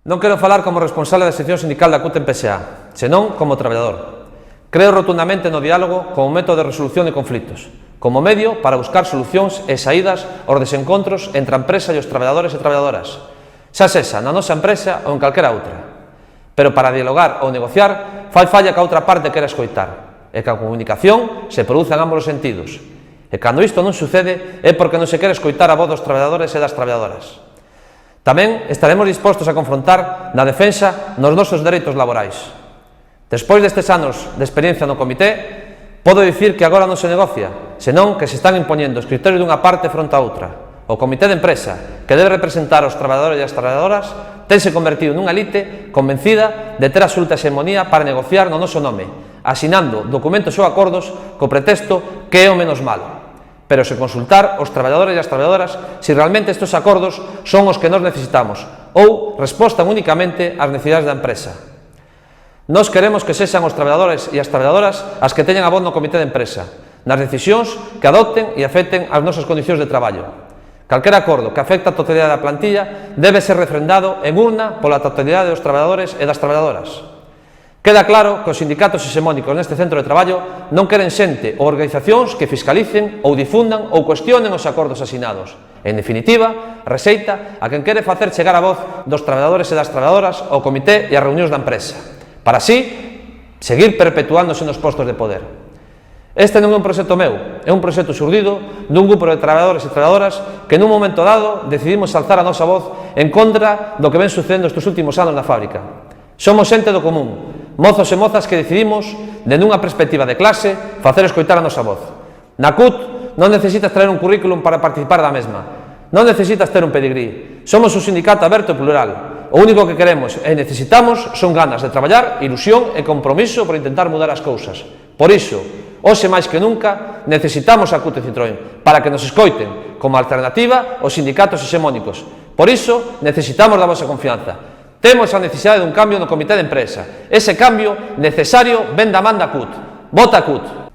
Non quero falar como responsable da sección sindical da CUT en PSA, senón como traballador. Creo rotundamente no diálogo como método de resolución de conflitos, como medio para buscar solucións e saídas aos desencontros entre a empresa e os traballadores e traballadoras, xa sexa na nosa empresa ou en calquera outra. Pero para dialogar ou negociar, fai falla que a outra parte quera escoitar, e que a comunicación se produza en ambos os sentidos. E cando isto non sucede é porque non se quere escoitar a voz dos traballadores e das traballadoras. Tamén estaremos dispostos a confrontar na defensa nos nosos dereitos laborais. Despois destes anos de experiencia no comité, podo dicir que agora non se negocia, senón que se están impoñendo os criterios dunha parte fronte a outra. O comité de empresa, que debe representar os traballadores e as traballadoras, tense convertido nunha elite convencida de ter absoluta hexemonía para negociar no noso nome, asinando documentos ou acordos co pretexto que é o menos malo. Pero se consultar os traballadores e as traballadoras se realmente estes acordos son os que nós necesitamos ou respostan únicamente ás necesidades da empresa. Nós queremos que sexan os traballadores e as traballadoras as que teñan a voz no comité de empresa, nas decisións que adopten e afecten as nosas condicións de traballo. Calquera acordo que afecta a totalidade da plantilla debe ser refrendado en urna pola totalidade dos traballadores e das traballadoras. Queda claro que os sindicatos hexemónicos neste centro de traballo non queren xente ou organizacións que fiscalicen ou difundan ou cuestionen os acordos asinados. En definitiva, rexeita a quen quere facer chegar a voz dos traballadores e das traballadoras ao comité e ás reunións da empresa, para así seguir perpetuándose nos postos de poder. Este non é un proxecto meu, é un proxecto xurdido dun grupo de traballadores e traballadoras que nun momento dado decidimos alzar a nosa voz en contra do que ven sucedendo estes últimos anos na fábrica. Somos xente do común, mozos e mozas que decidimos, dende unha perspectiva de clase, facer escoitar a nosa voz. Na CUT non necesitas traer un currículum para participar da mesma, non necesitas ter un pedigrí. Somos un sindicato aberto e plural. O único que queremos e necesitamos son ganas de traballar, ilusión e compromiso por intentar mudar as cousas. Por iso, hoxe máis que nunca, necesitamos a CUT e Citroën para que nos escoiten como alternativa aos sindicatos hexemónicos. Por iso, necesitamos da vosa confianza. Temos a necesidade dun cambio no comité de empresa. Ese cambio necesario ven da man da CUT. Vota CUT!